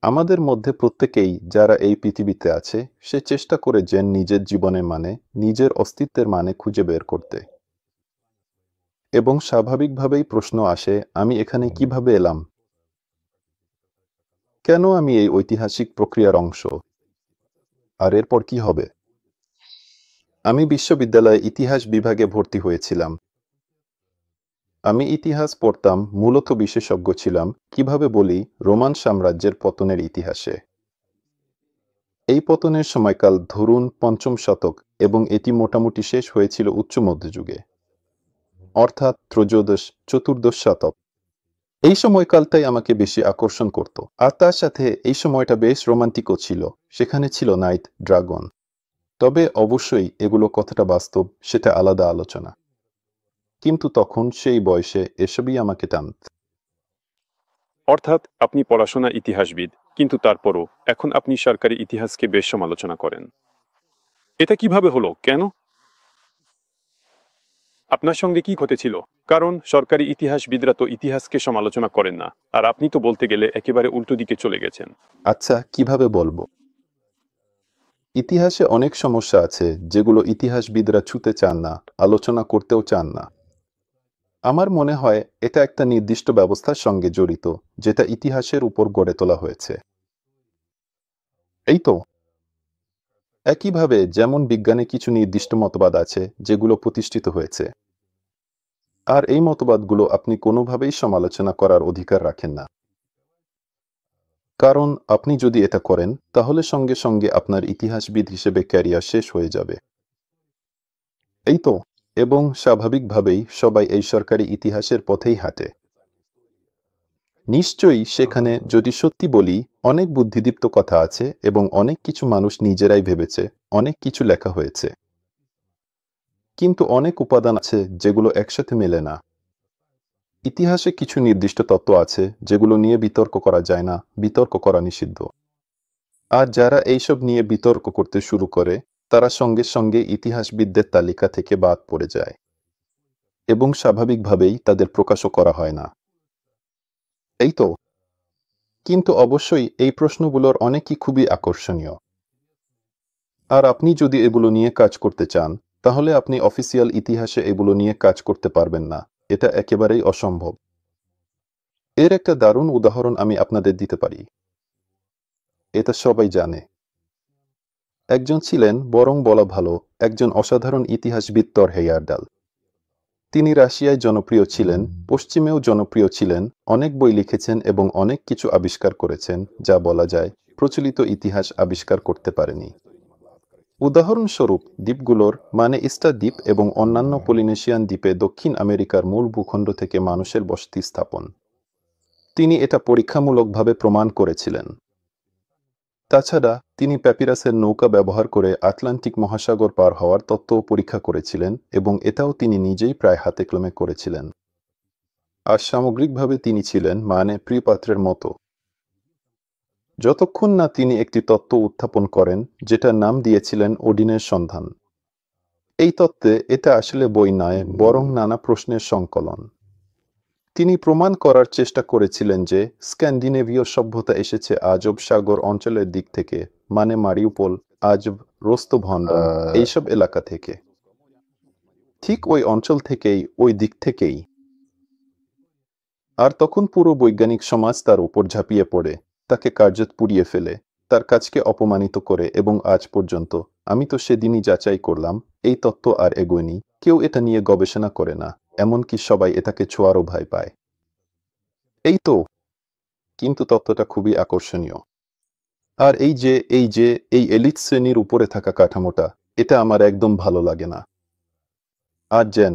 আমাদের মধ্যে প্রত্যেকেই যারা এই পৃথিবীতে আছে সে চেষ্টা করে যে নিজের জীবনের মানে নিজের অস্তিত্বের মানে খুঁজে বের করতে এবং স্বাভাবিকভাবেই প্রশ্ন আসে আমি এখানে কিভাবে এলাম কেন আমি এই ঐতিহাসিক প্রক্রিয়ার অংশ আর এরপর কি হবে আমি বিশ্ববিদ্যালয়ে ইতিহাস বিভাগে ভর্তি হয়েছিলাম আমি ইতিহাস পড়তাম মূলত বিশেষজ্ঞ ছিলাম কিভাবে বলি রোমান সাম্রাজ্যের পতনের ইতিহাসে এই পতনের সময়কাল ধরুন পঞ্চম শতক এবং এটি মোটামুটি শেষ হয়েছিল উচ্চ মধ্যযুগে অর্থাৎ ত্রয়োদশ চতুর্দশ শতক এই সময়কালটাই আমাকে বেশি আকর্ষণ করত আর তার সাথে এই সময়টা বেশ রোমান্টিকও ছিল সেখানে ছিল নাইট ড্রাগন তবে অবশ্যই এগুলো কতটা বাস্তব সেটা আলাদা আলোচনা কিন্তু তখন সেই বয়সে এসবই আমাকে টানত অর্থাৎ আপনি পড়াশোনা ইতিহাসবিদ, কিন্তু তারপরও এখন আপনি সরকারি ইতিহাসকে বেশ সমালোচনা করেন। এটা কিভাবে হলো, কেন? আপনার সঙ্গে কি ঘটেছিল? কারণ সরকারি ইতিহাসবিদরা তো ইতিহাসকে সমালোচনা করেন না, আর আপনি তো বলতে গেলে একেবারে উল্টো দিকে চলে গেছেন। আচ্ছা কিভাবে বলবো ইতিহাসে অনেক সমস্যা আছে যেগুলো ইতিহাসবিদরা ছুঁতে চান না আলোচনা করতেও চান না আমার মনে হয় এটা একটা নির্দিষ্ট ব্যবস্থার সঙ্গে জড়িত যেটা ইতিহাসের উপর গড়ে তোলা হয়েছে এই তো একইভাবে যেমন বিজ্ঞানে কিছু নির্দিষ্ট মতবাদ আছে যেগুলো প্রতিষ্ঠিত হয়েছে আর এই মতবাদগুলো আপনি কোনোভাবেই সমালোচনা করার অধিকার রাখেন না কারণ আপনি যদি এটা করেন তাহলে সঙ্গে সঙ্গে আপনার ইতিহাসবিদ হিসেবে ক্যারিয়ার শেষ হয়ে যাবে এই তো এবং স্বাভাবিকভাবেই সবাই এই সরকারি ইতিহাসের পথেই হাঁটে নিশ্চয়ই সেখানে যদি সত্যি বলি অনেক বুদ্ধিদীপ্ত কথা আছে এবং অনেক কিছু মানুষ নিজেরাই ভেবেছে অনেক কিছু লেখা হয়েছে কিন্তু অনেক উপাদান আছে যেগুলো একসাথে মেলে না ইতিহাসে কিছু নির্দিষ্ট তত্ত্ব আছে যেগুলো নিয়ে বিতর্ক করা যায় না বিতর্ক করা নিষিদ্ধ আর যারা এইসব নিয়ে বিতর্ক করতে শুরু করে তারা সঙ্গে সঙ্গে ইতিহাসবিদদের তালিকা থেকে বাদ পড়ে যায় এবং স্বাভাবিকভাবেই তাদের প্রকাশও করা হয় না এই তো কিন্তু অবশ্যই এই প্রশ্নগুলোর অনেকই খুবই আকর্ষণীয় আর আপনি যদি এগুলো নিয়ে কাজ করতে চান তাহলে আপনি অফিসিয়াল ইতিহাসে এগুলো নিয়ে কাজ করতে পারবেন না এটা একেবারেই অসম্ভব এর একটা দারুণ উদাহরণ আমি আপনাদের দিতে পারি এটা সবাই জানে একজন ছিলেন বরং বলা ভালো একজন অসাধারণ ইতিহাসবিদ তর হেয়ারডাল তিনি রাশিয়ায় জনপ্রিয় ছিলেন পশ্চিমেও জনপ্রিয় ছিলেন অনেক বই লিখেছেন এবং অনেক কিছু আবিষ্কার করেছেন যা বলা যায় প্রচলিত ইতিহাস আবিষ্কার করতে পারেনি উদাহরণস্বরূপ দ্বীপগুলোর মানে ইস্টার দ্বীপ এবং অন্যান্য পলিনেশিয়ান দ্বীপে দক্ষিণ আমেরিকার মূল ভূখণ্ড থেকে মানুষের বসতি স্থাপন তিনি এটা পরীক্ষামূলকভাবে প্রমাণ করেছিলেন তাছাড়া তিনি প্যাপিরাসের নৌকা ব্যবহার করে আটলান্টিক মহাসাগর পার হওয়ার তত্ত্বও পরীক্ষা করেছিলেন এবং এটাও তিনি নিজেই প্রায় হাতে কলমে করেছিলেন আর সামগ্রিকভাবে তিনি ছিলেন মানে প্রিয়পাত্রের মতো যতক্ষণ না তিনি একটি তত্ত্ব উত্থাপন করেন যেটার নাম দিয়েছিলেন ওডিনের সন্ধান এই তত্ত্বে এটা আসলে বই নয় বরং নানা প্রশ্নের সংকলন তিনি প্রমাণ করার চেষ্টা করেছিলেন যে স্ক্যান্ডিনেভীয় সভ্যতা এসেছে আজব সাগর অঞ্চলের দিক থেকে মানে মারিউপোল আজব রোস্তভন্ডন এইসব এলাকা থেকে ঠিক ওই অঞ্চল থেকেই ওই দিক থেকেই আর তখন পুরো বৈজ্ঞানিক সমাজ তার উপর ঝাঁপিয়ে পড়ে তাকে কার্যত পুড়িয়ে ফেলে তার কাজকে অপমানিত করে এবং আজ পর্যন্ত আমি তো সেদিনই যাচাই করলাম এই তত্ত্ব আর এগোয়নি কেউ এটা নিয়ে গবেষণা করে না এমনকি সবাই এটাকে ছোঁয়ারও ভয় পায় এই তো কিন্তু তত্ত্বটা খুবই আকর্ষণীয় আর এই এলিট শ্রেণীর উপরে থাকা কাঠামোটা এটা আমার একদম ভালো লাগে না আর জেন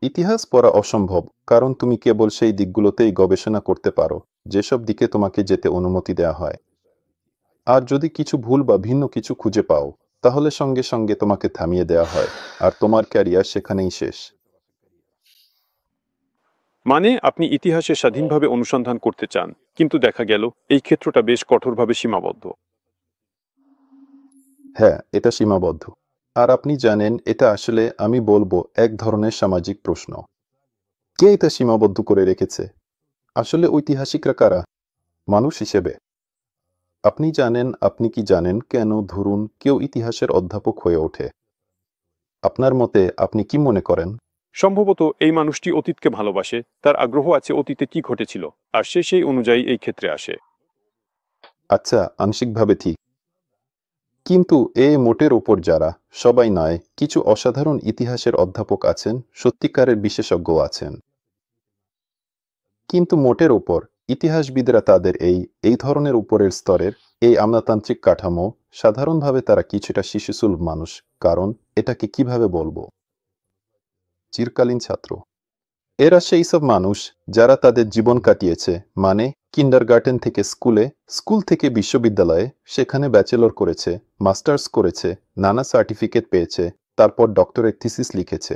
ইতিহাস পড়া অসম্ভব কারণ তুমি কেবল সেই দিকগুলোতেই গবেষণা করতে পারো যেসব দিকে তোমাকে যেতে অনুমতি দেয়া হয় আর যদি কিছু ভুল বা ভিন্ন কিছু খুঁজে পাও তাহলে সঙ্গে সঙ্গে তোমাকে থামিয়ে দেয়া হয় আর তোমার ক্যারিয়ার সেখানেই শেষ মানে আপনি ইতিহাসে স্বাধীনভাবে অনুসন্ধান করতে চান, কিন্তু দেখা গেল এই ক্ষেত্রটা বেশ কঠোরভাবে সীমাবদ্ধ। হ্যাঁ এটা সীমাবদ্ধ আর আপনি জানেন এটা আসলে আমি বলবো এক ধরনের সামাজিক প্রশ্ন কে এটা সীমাবদ্ধ করে রেখেছে আসলে ঐতিহাসিকরা কারা মানুষ হিসেবে আপনি কি জানেন কেন ধরুন কেউ ইতিহাসের অধ্যাপক হয়ে ওঠে? আপনার মতে আপনি কি মনে করেন? সম্ভবত এই মানুষটি অতীতকে ভালোবাসে, তার আগ্রহ আছে অতীতে কি ঘটেছিল, আর সে সেই অনুযায়ী এই ক্ষেত্রে আসে। আচ্ছা, আংশিকভাবে ঠিক। কিন্তু মোটের ওপর যারা, সবাই নয়, কিছু অসাধারণ ইতিহাসের অধ্যাপক আছেন, সত্যিকারের বিশেষজ্ঞ আছেন। কিন্তু মোটের ওপর ইতিহাসবিদরা তাদের এই ধরনের উপরের স্তরের এই আমলাতান্ত্রিক কাঠামো, সাধারণভাবে তারা কিছুটা শিশুসুলভ মানুষ। কারণ এটাকে কিভাবে বলবো? চিরকালীন ছাত্র। এরা সেই সব মানুষ যারা তাদের জীবন কাটিয়েছে, মানে কিন্ডারগার্টেন থেকে স্কুলে, স্কুল থেকে বিশ্ববিদ্যালয়ে, সেখানে ব্যাচেলর করেছে, মাস্টার্স করেছে, নানা সার্টিফিকেট পেয়েছে, তারপর ডক্টরেট থিসিস লিখেছে।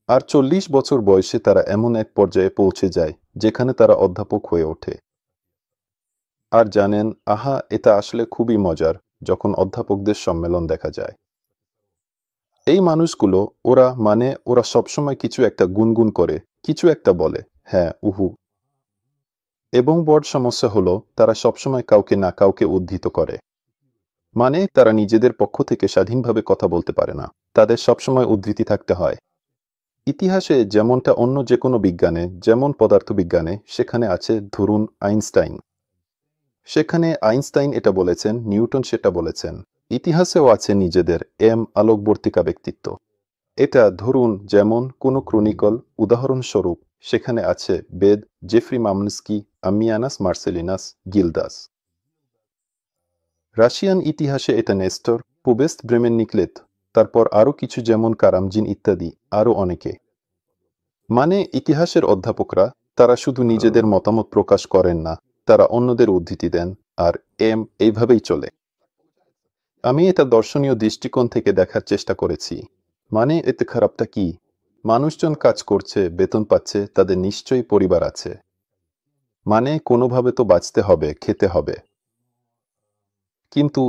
আর 40 বছর বয়সে তারা এমন এক পর্যায়ে পৌঁছে যায় যেখানে তারা অধ্যাপক হয়ে ওঠে। আর জানেন, এটা আসলে খুবই মজার যখন অধ্যাপকদের সম্মেলন দেখা যায়। এই মানুষগুলো, ওরা সবসময় কিছু একটা গুনগুন করে, কিছু একটা বলে, হ্যাঁ, উহু। এবং বড় সমস্যা হলো তারা সবসময় কাউকে না কাউকে উদ্ধৃত করে। মানে তারা নিজেদের পক্ষ থেকে স্বাধীনভাবে কথা বলতে পারে না, তাদের সবসময় উদ্ধৃতি থাকতে হয়। ইতিহাসে যেমনটা অন্য যে কোনো বিজ্ঞানে, যেমন পদার্থবিজ্ঞানে, সেখানে আছে ধরুন আইনস্টাইন। সেখানে আইনস্টাইন এটা বলেছেন, নিউটন সেটা বলেছেন। ইতিহাসেও আছে নিজেদের আলোকবর্তিকা ব্যক্তিত্ব। এটা ধরুন যেমন কোনো ক্রনিকল, উদাহরণস্বরূপ সেখানে আছে বেদ, জেফ্রি মামনস্কি, আমিয়ানাস মার্সেলিনাস, গিলদাস। রাশিয়ান ইতিহাসে এটা নেস্টর, পুবেস্ট ব্রেমেন নিকলেত, তারপর আরও কিছু যেমন কারামজিন ইত্যাদি, আরও অনেকে। মানে ইতিহাসের অধ্যাপকরা, তারা শুধু নিজেদের মতামত প্রকাশ করেন না, তারা অন্যদের উদ্ধৃতি দেন, আর এইভাবেই চলে। আমি এটা দর্শনীয় দৃষ্টিকোণ থেকে দেখার চেষ্টা করেছি। মানে এতে খারাপটা কি? মানুষজন কাজ করছে, বেতন পাচ্ছে, তাদের নিশ্চয়ই পরিবার আছে। মানে কোনোভাবে তো বাঁচতে হবে, খেতে হবে। কিন্তু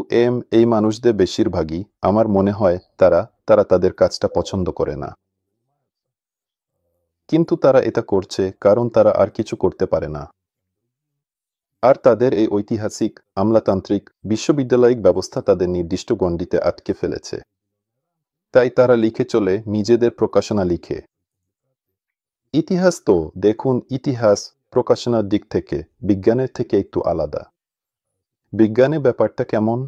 এই মানুষদের বেশিরভাগই, আমার মনে হয়, তারা তাদের কাজটা পছন্দ করে না। কিন্তু তারা এটা করছে কারণ তারা আর কিছু করতে পারে না। আর তাদের এই ঐতিহাসিক, আমলাতান্ত্রিক, বিশ্ববিদ্যালয়িক ব্যবস্থা তাদের নির্দিষ্ট গণ্ডিতে আটকে ফেলেছে। তাই তারা লিখে চলে, নিজেদের প্রকাশনা লিখে। ইতিহাস তো, দেখুন, ইতিহাস প্রকাশনার দিক থেকে বিজ্ঞানের থেকে একটু আলাদা। বিজ্ঞানে ব্যাপারটা কেমন?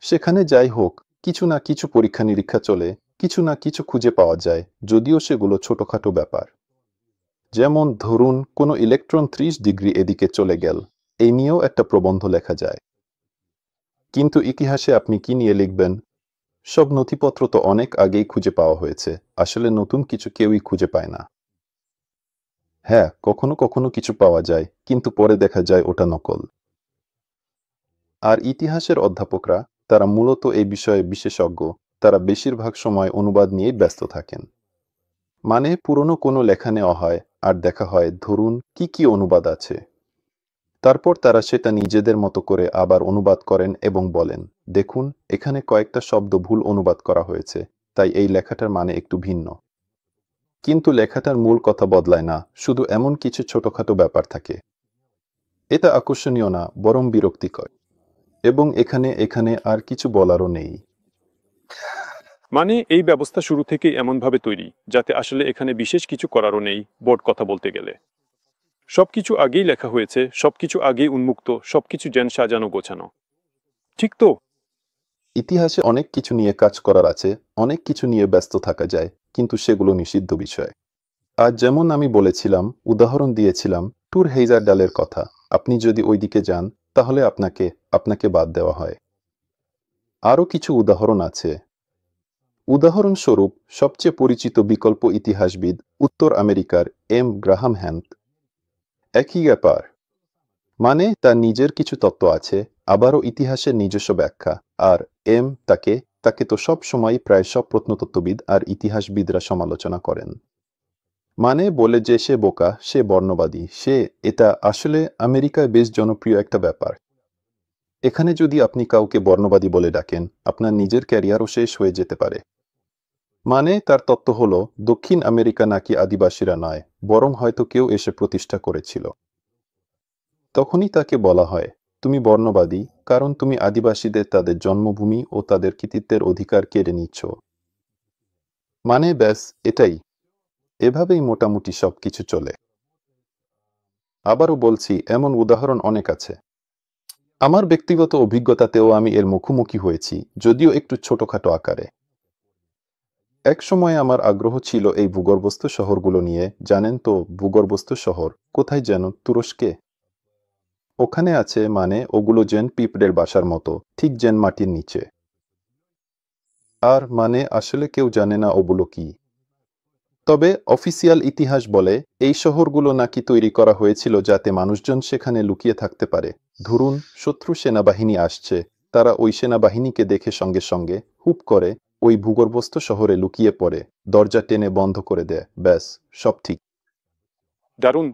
সেখানে যাই হোক, কিছু না কিছু পরীক্ষা নিরীক্ষা চলে, কিছু না কিছু খুঁজে পাওয়া যায়, যদিও সেগুলো ছোটখাটো ব্যাপার। যেমন ধরুন কোনো ইলেকট্রন 30 ডিগ্রি এদিকে চলে গেল, এই নিয়েও একটা প্রবন্ধ লেখা যায়। কিন্তু ইতিহাসে আপনি কি নিয়ে লিখবেন? সব নথিপত্র তো অনেক আগেই খুঁজে পাওয়া হয়েছে, আসলে নতুন কিছু কেউই খুঁজে পায় না। হ্যাঁ, কখনো কখনো কিছু পাওয়া যায়, কিন্তু পরে দেখা যায় ওটা নকল। আর ইতিহাসের অধ্যাপকরা, তারা মূলত এই বিষয়ে বিশেষজ্ঞ, তারা বেশিরভাগ সময় অনুবাদ নিয়েই ব্যস্ত থাকেন। মানে পুরনো কোনো লেখা নেওয়া হয়, আর দেখা হয় ধরুন কি কি অনুবাদ আছে। তারপর তারা সেটা নিজেদের মতো করে আবার অনুবাদ করেন এবং বলেন, দেখুন, এখানে কয়েকটা শব্দ ভুল অনুবাদ করা হয়েছে, তাই এই লেখাটার মানে একটু ভিন্ন। কিন্তু লেখাটার মূল কথা বদলায় না, শুধু এমন কিছু ছোটখাটো ব্যাপার থাকে। এটা আকর্ষণীয় না, বরং বিরক্তিকর। এবং এখানে এখানে আর কিছু বলারও নেই। মানে এই ব্যবস্থা শুরু থেকেই এমনভাবে তৈরি যাতে আসলে এখানে বিশেষ কিছু করারও নেই, বোর্ড কথা বলতে গেলে। সবকিছু আগেই লেখা হয়েছে, সবকিছু আগেই উন্মুক্ত, সবকিছু যেন সাজানো গোছানো। ঠিক তো? ইতিহাসে অনেক কিছু নিয়ে কাজ করার আছে, অনেক কিছু নিয়ে ব্যস্ত থাকা যায়, কিন্তু সেগুলো নিষিদ্ধ বিষয়। আর যেমন আমি বলেছিলাম, উদাহরণ দিয়েছিলাম ট্যুর হেইজারডালের কথা, আপনি যদি ওইদিকে যান, তাহলে আপনাকে বাদ দেওয়া হয়। আরও কিছু উদাহরণ আছে। উদাহরণস্বরূপ সবচেয়ে পরিচিত বিকল্প ইতিহাসবিদ উত্তর আমেরিকার গ্রাহাম হ্যান্ট। একই ব্যাপার। মানে তার নিজের কিছু তত্ত্ব আছে, আবারও ইতিহাসের নিজস্ব ব্যাখ্যা। আর তাকে তাকে তো সব সময় প্রায় সব প্রত্নতত্ত্ববিদ আর ইতিহাসবিদরা সমালোচনা করেন। মানে বলে যে সে বোকা, সে বর্ণবাদী, এটা আসলে আমেরিকায় বেশ জনপ্রিয় একটা ব্যাপার। এখানে যদি আপনি কাউকে বর্ণবাদী বলে ডাকেন, আপনার নিজের ক্যারিয়ারও শেষ হয়ে যেতে পারে। মানে তার তত্ত্ব হলো দক্ষিণ আমেরিকা নাকি আদিবাসীরা নয়, বরং হয়তো কেউ এসে প্রতিষ্ঠা করেছিল। তখনই তাকে বলা হয়, তুমি বর্ণবাদী, কারণ তুমি আদিবাসীদের তাদের জন্মভূমি ও তাদের কৃতিত্বের অধিকার কেড়ে নিচ্ছ। মানে ব্যাস এটাই। এভাবেই মোটামুটি সবকিছু চলে। আবারও বলছি, এমন উদাহরণ অনেক আছে। আমার ব্যক্তিগত অভিজ্ঞতাতেও আমি এর মুখোমুখি হয়েছি, যদিও একটু ছোটখাটো আকারে। এক সময় আমার আগ্রহ ছিল এই ভূগর্ভস্থ শহরগুলো নিয়ে। জানেন তো, ভূগর্ভস্থ শহর কোথায় যেন? তুরস্কে। ওখানে আছে, মানে ওগুলো যেন পিঁপড়ের বাসার মতো, ঠিক যেন মাটির নিচে। আর মানে আসলে কেউ জানে না ওগুলো কি। তবে অফিসিয়াল ইতিহাস বলে এই শহরগুলো নাকি তৈরি করা হয়েছিল যাতে মানুষজন সেখানে লুকিয়ে থাকতে পারে। ধরুন শত্রু সেনাবাহিনী আসছে, তারা ওই সেনাবাহিনীকে দেখে সঙ্গে সঙ্গে হুপ করে ওই ভূগর্ভস্থ শহরে লুকিয়ে পড়ে, দরজা টেনে বন্ধ করে দেয়, ব্যাস সব ঠিক। দারুণ।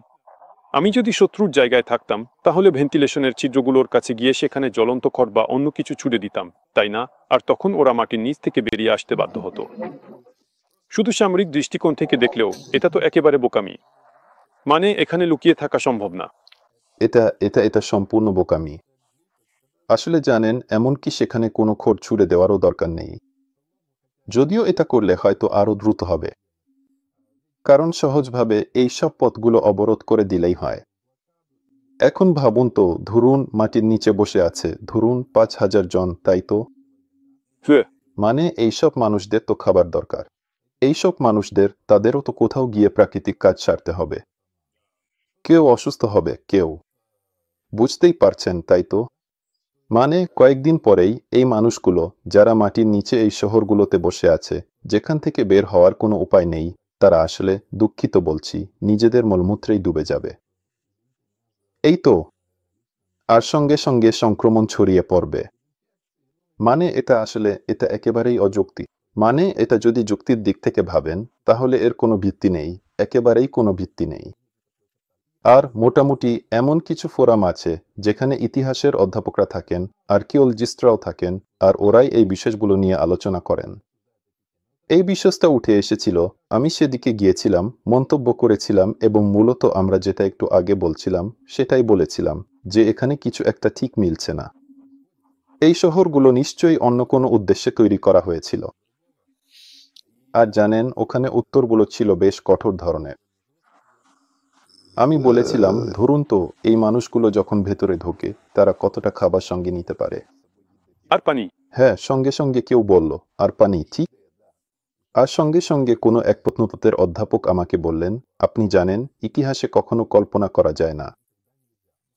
আমি যদি শত্রুর জায়গায় থাকতাম তাহলে ভেন্টিলেশনের ছিদ্রগুলোর কাছে গিয়ে সেখানে জ্বলন্ত খড় বা অন্য কিছু ছুড়ে দিতাম, তাই না? আর তখন ওরা মাটির নিচ থেকে বেরিয়ে আসতে বাধ্য হতো। শুধু সামরিক দৃষ্টিকোণ থেকে দেখলেও এটা তো একেবারে বোকামি। মানে এখানে লুকিয়ে থাকা সম্ভব না। এটা এটা এটা সম্পূর্ণ বোকামি। আসলে জানেন, এমনকি সেখানে কোনো খোঁড় ছুড়ে দেওয়ারও দরকার নেই। যদিও এটা করলে হয়তো আরও দ্রুত হবে, কারণ সহজভাবে এই সব পথগুলো অবরোধ করে দিলেই হয়। এখন ভাবুন তো, ধরুন মাটির নিচে বসে আছে, ধরুন ৫,০০০ জন, তাই তো? হ্যাঁ। মানে এইসব মানুষদের তো খাবার দরকার। এইসব মানুষদের, তাদেরও তো কোথাও গিয়ে প্রাকৃতিক কাজ সারতে হবে। কেউ অসুস্থ হবে, কেউ। বুঝতেই পারছেন, তাই তো? মানে কয়েকদিন পরেই এই মানুষগুলো, যারা মাটির নিচে এই শহরগুলোতে বসে আছে, যেখান থেকে বের হওয়ার কোনো উপায় নেই, তারা আসলে, দুঃখিত বলছি, নিজেদের মলমূত্রেই ডুবে যাবে। এই তো। আর সঙ্গে সঙ্গে সংক্রমণ ছড়িয়ে পড়বে। মানে এটা একেবারেই অযৌক্তিক। মানে এটা যদি যুক্তির দিক থেকে ভাবেন, তাহলে এর কোনো ভিত্তি নেই, একেবারেই কোনো ভিত্তি নেই। আর মোটামুটি এমন কিছু ফোরাম আছে যেখানে ইতিহাসের অধ্যাপকরা থাকেন, আর্কিওলজিস্টরাও থাকেন, আর ওরাই এই বিষয়গুলো নিয়ে আলোচনা করেন। এই বিষয়টা উঠে এসেছিল, আমি সেদিকে গিয়েছিলাম, মন্তব্য করেছিলাম, এবং মূলত আমরা যেটা একটু আগে বলছিলাম সেটাই বলেছিলাম, যে এখানে কিছু একটা ঠিক মিলছে না। এই শহরগুলো নিশ্চয়ই অন্য কোনো উদ্দেশ্যে তৈরি করা হয়েছিল। আর জানেন, ওখানে উত্তরগুলো ছিল বেশ কঠোর ধরনের। আমি বলেছিলাম, ধরুন তো এই মানুষগুলো যখন ভেতরে ঢোকে, তারা কতটা খাবার সঙ্গে নিতে পারে? আর পানি। হ্যাঁ, সঙ্গে সঙ্গে কেউ বলল, আর পানি, ঠিক। আর সঙ্গে সঙ্গে কোনো এক প্রত্নতত্ত্বের অধ্যাপক আমাকে বললেন, আপনি জানেন, ইতিহাসে কখনো কল্পনা করা যায় না।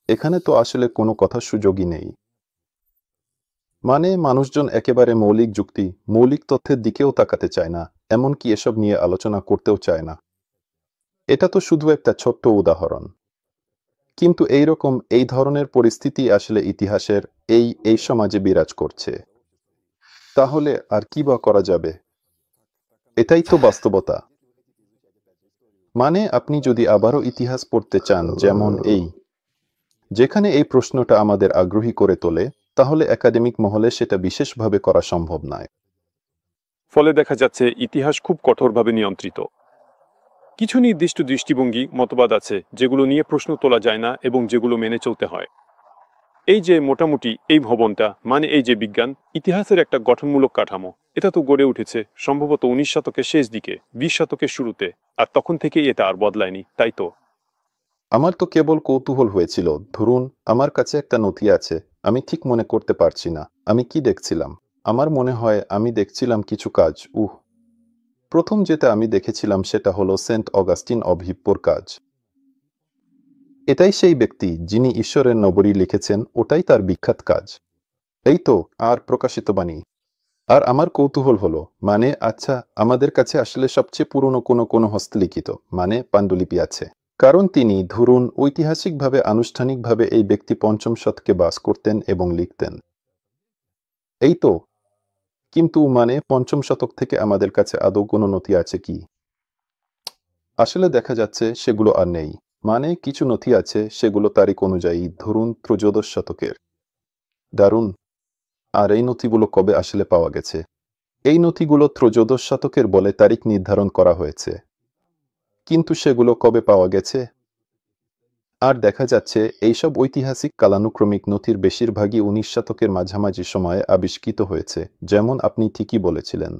এখানে তো আসলে কোনো কথার সুযোগই নেই। মানে মানুষজন একেবারে মৌলিক যুক্তি, মৌলিক তথ্যের দিকেও তাকাতে চায় না, এমনকি এসব নিয়ে আলোচনা করতেও চায় না। এটা তো শুধু একটা ছোট্ট উদাহরণ। কিন্তু এই ধরনের পরিস্থিতি আসলে ইতিহাসের এই সমাজে বিরাজ করছে। তাহলে আর কি বা করা যাবে? এটাই তো বাস্তবতা। মানে আপনি যদি আবারও ইতিহাস পড়তে চান, যেমন যেখানে এই প্রশ্নটা আমাদের আগ্রহী করে তোলে, তাহলে একাডেমিক মহলে সেটা বিশেষভাবে করা সম্ভব নয়। ফলে দেখা যাচ্ছে ইতিহাস খুব কঠোরভাবে নিয়ন্ত্রিত। কিছু নির্দিষ্ট দৃষ্টিভঙ্গি, মতবাদ আছে যেগুলো নিয়ে প্রশ্ন তোলা যায় না এবং যেগুলো মেনে চলতে হয়। এই যে মোটামুটি এই ভবনটা, মানে এই যে বিজ্ঞান ইতিহাসের একটা গঠনমূলক কাঠামো, এটা তো গড়ে উঠেছে সম্ভবত ১৯ শতকের শেষ দিকে, ২০ শতকের শুরুতে, আর তখন থেকেই এটা আর বদলায়নি, তাই তো? আমার তো কেবল কৌতূহল হয়েছিল। ধরুন আমার কাছে একটা নথি আছে, আমি ঠিক মনে করতে পারছি না আমি কি দেখছিলাম। আমার মনে হয় আমি দেখছিলাম কিছু কাজ। প্রথম যেটা আমি দেখেছিলাম সেটা হলো সেন্ট অগাস্টিন অব হিপ্পোর কাজ। এটাই সেই ব্যক্তি যিনি ঈশ্বরের নগরী লিখেছেন, ওটাই তার বিখ্যাত কাজ। এই তো। আর প্রকাশিত বাণী। আর আমার কৌতূহল হলো, মানে আচ্ছা, আমাদের কাছে আসলে সবচেয়ে পুরনো কোনো হস্তলিখিত, মানে পাণ্ডুলিপি আছে। কারণ তিনি, ধরুন ঐতিহাসিকভাবে, আনুষ্ঠানিকভাবে এই ব্যক্তি পঞ্চম শতকে বাস করতেন এবং লিখতেন। এই তো। কিন্তু মানে পঞ্চম শতক থেকে আমাদের কাছে আদৌ কোনো নথি আছে কি? আসলে দেখা যাচ্ছে সেগুলো আর নেই। মানে কিছু নথি আছে, সেগুলো তারিখ অনুযায়ী, ধরুন ত্রয়োদশ শতকের। দারুণ। আর এই নথিগুলো কবে আসলে পাওয়া গেছে? এই নথিগুলো ত্রয়োদশ শতকের বলে তারিখ নির্ধারণ করা হয়েছে। কিন্তু সেগুলো কবে পাওয়া গেছে? আর দেখা যাচ্ছে এইসব ঐতিহাসিক কালানুক্রমিক নথির বেশিরভাগই 19 শতকের মাঝামাঝি সময়ে আবিষ্কৃত হয়েছে, যেমন আপনি ঠিকই বলেছিলেন।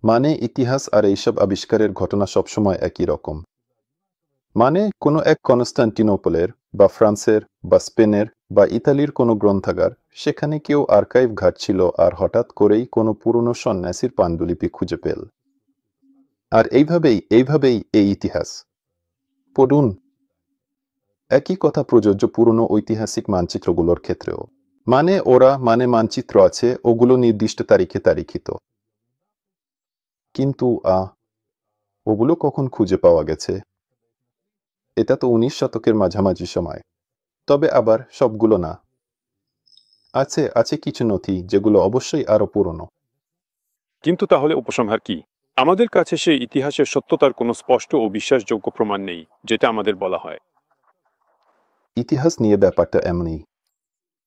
মানে ইতিহাস আর এইসব আবিষ্কারের ঘটনা সবসময় একই রকম। মানে কোনো এক কনস্টান্টিনোপলের বা ফ্রান্সের বা স্পেনের বা ইতালির কোনো গ্রন্থাগার, সেখানে কেউ আর্কাইভ ঘাঁটছিল আর হঠাৎ করেই কোনো পুরনো সন্ন্যাসীর পাণ্ডুলিপি খুঁজে পেল। আর এইভাবেই এই ইতিহাস। পড়ুন। একই কথা প্রযোজ্য পুরনো ঐতিহাসিক মানচিত্রগুলোর ক্ষেত্রেও। মানে মানচিত্র আছে, ওগুলো নির্দিষ্ট তারিখে তারিখিত। কিন্তু ওগুলো কখন খুঁজে পাওয়া গেছে? এটা তো 19 শতকের মাঝামাঝি সময়। তবে আবার সবগুলো না। আছে কিছু নথি যেগুলো অবশ্যই আরো পুরনো। কিন্তু তাহলে উপসংহার কি? আমাদের কাছে সেই ইতিহাসের সত্যতার কোনো স্পষ্ট ও বিশ্বাসযোগ্য প্রমাণ নেই, যেটা আমাদের বলা হয়। ইতিহাস নিয়ে ব্যাপারটা এমনই।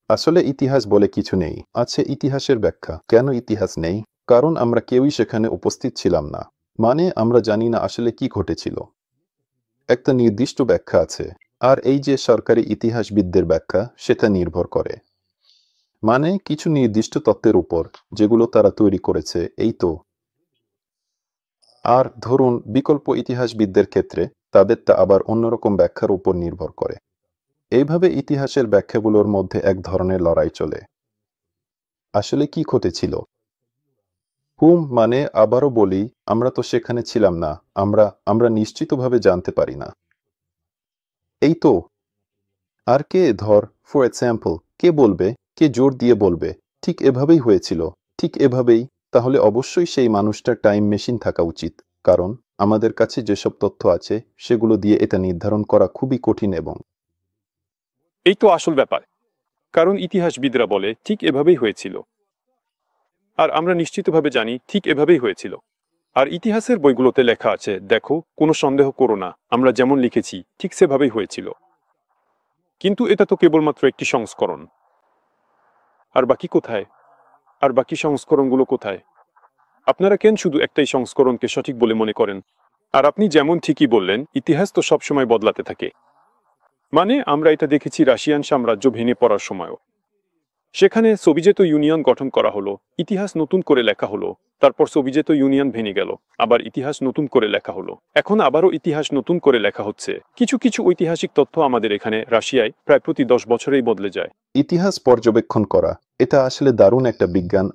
আসলে ইতিহাস বলে কিছু নেই, আছে ইতিহাসের ব্যাখ্যা। কেন ইতিহাস নেই? কারণ আমরা কেউই সেখানে উপস্থিত ছিলাম না। মানে আমরা জানি না আসলে কি ঘটেছিল। একটা নির্দিষ্ট ব্যাখ্যা আছে, আর এই যে সরকারি ইতিহাসবিদদের ব্যাখ্যা, সেটা নির্ভর করে মানে কিছু নির্দিষ্ট তত্ত্বের উপর, যেগুলো তারা তৈরি করেছে, এই তো। আর ধরুন বিকল্প ইতিহাসবিদদের ক্ষেত্রে তাদেরটা আবার অন্যরকম ব্যাখ্যার উপর নির্ভর করে। এইভাবে ইতিহাসের ব্যাখ্যাগুলোর মধ্যে এক ধরনের লড়াই চলে। আসলে কি ঘটেছিল? মানে আবারও বলি, আমরা তো সেখানে ছিলাম না। আমরা নিশ্চিতভাবে জানতে পারি না। এই তো। আর ফর এক্সাম্পল, কে বলবে, কে জোর দিয়ে বলবে ঠিক এভাবেই হয়েছিল, ঠিক এভাবেই? তাহলে অবশ্যই সেই মানুষটার টাইম মেশিন থাকা উচিত, কারণ আমাদের কাছে যেসব তথ্য আছে সেগুলো দিয়ে এটা নির্ধারণ করা খুবই কঠিন। এবং এই তো আসল ব্যাপার। কারণ ইতিহাসবিদরা বলে ঠিক এভাবেই হয়েছিল, আর আমরা নিশ্চিতভাবে জানি ঠিক এভাবেই হয়েছিল। আর ইতিহাসের বইগুলোতে লেখা আছে, দেখো, কোনো সন্দেহ করো না, আমরা যেমন লিখেছি ঠিক সেভাবেই হয়েছিল। কিন্তু এটা তো কেবলমাত্র একটি সংস্করণ। আর বাকি কোথায়? আর বাকি সংস্করণগুলো কোথায়? আপনারা কেন শুধু একটাই সংস্করণকে সঠিক বলে মনে করেন? আর আপনি যেমন ঠিকই বললেন, ইতিহাস তো সবসময় বদলাতে থাকে। মানে আমরা এটা দেখেছি রাশিয়ান সাম্রাজ্য ভেঙে পড়ার সময়ও। সেখানে সোভিয়েত ইউনিয়ন গঠন করা হলো, ইতিহাস নতুন করে লেখা হলো, তারপর সোভিয়েত ইউনিয়ন ভেঙে গেল, আবার ইতিহাস নতুন করে লেখা হলো, এখন আবারও ইতিহাস নতুন করে লেখা হচ্ছে। কিছু কিছু ঐতিহাসিক তথ্য আমাদের এখানে রাশিয়ায় প্রায় প্রতি 10 বছরেই বদলে যায়। ইতিহাস পর্যবেক্ষণ করা, এটা আসলে দারুণ একটা বিজ্ঞান।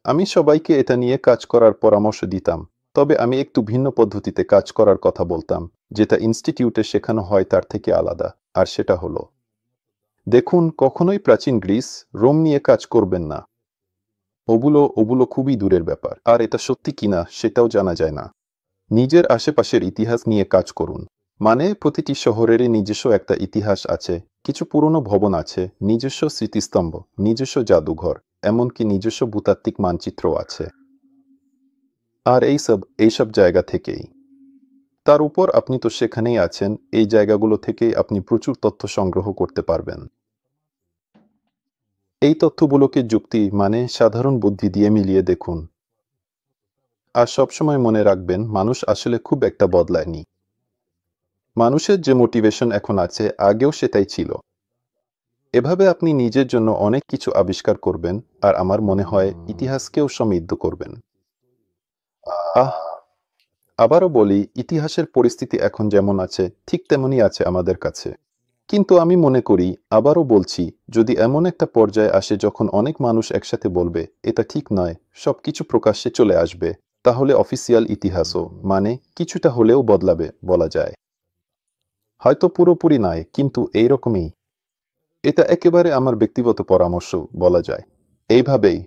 আমি সবাইকে এটা নিয়ে কাজ করার পরামর্শ দিতাম। তবে আমি একটু ভিন্ন পদ্ধতিতে কাজ করার কথা বলতাম, যেটা ইনস্টিটিউটে শেখানো হয় তার থেকে আলাদা। আর সেটা হলো, দেখুন, কখনোই প্রাচীন গ্রিস, রোম নিয়ে কাজ করবেন না। ওগুলো খুবই দূরের ব্যাপার, আর এটা সত্যি কিনা সেটাও জানা যায় না। নিজের আশেপাশের ইতিহাস নিয়ে কাজ করুন। মানে প্রতিটি শহরেরই নিজস্ব একটা ইতিহাস আছে, কিছু পুরনো ভবন আছে, নিজস্ব স্মৃতিস্তম্ভ, নিজস্ব জাদুঘর, এমনকি নিজস্ব ভূতাত্ত্বিক মানচিত্রও আছে। আর এইসব জায়গা থেকেই, তার উপর আপনি তো সেখানেই আছেন, এই জায়গাগুলো থেকেই আপনি প্রচুর তথ্য সংগ্রহ করতে পারবেন। এই তথ্যগুলোকে যুক্তি সাধারণ বুদ্ধি দিয়ে মিলিয়ে দেখুন। আর সবসময় মনে রাখবেন, মানুষ আসলে খুব একটা বদলায়নি। মানুষের যে মোটিভেশন এখন আছে, আগেও সেটাই ছিল। এভাবে আপনি নিজের জন্য অনেক কিছু আবিষ্কার করবেন, আর আমার মনে হয় ইতিহাসকেও সমৃদ্ধ করবেন। আহ আবারও বলি, ইতিহাসের পরিস্থিতি এখন যেমন আছে ঠিক তেমনই আছে আমাদের কাছে। কিন্তু আমি মনে করি, আবারও বলছি, যদি এমন একটা পর্যায়ে আসে যখন অনেক মানুষ একসাথে বলবে এটা ঠিক নয়, সবকিছু প্রকাশ্যে চলে আসবে, তাহলে অফিসিয়াল ইতিহাসও কিছুটা হলেও বদলাবে বলা যায়। হয়তো পুরোপুরি নয়, কিন্তু এইরকমই। এটা একেবারে আমার ব্যক্তিগত পরামর্শ বলা যায়। এইভাবেই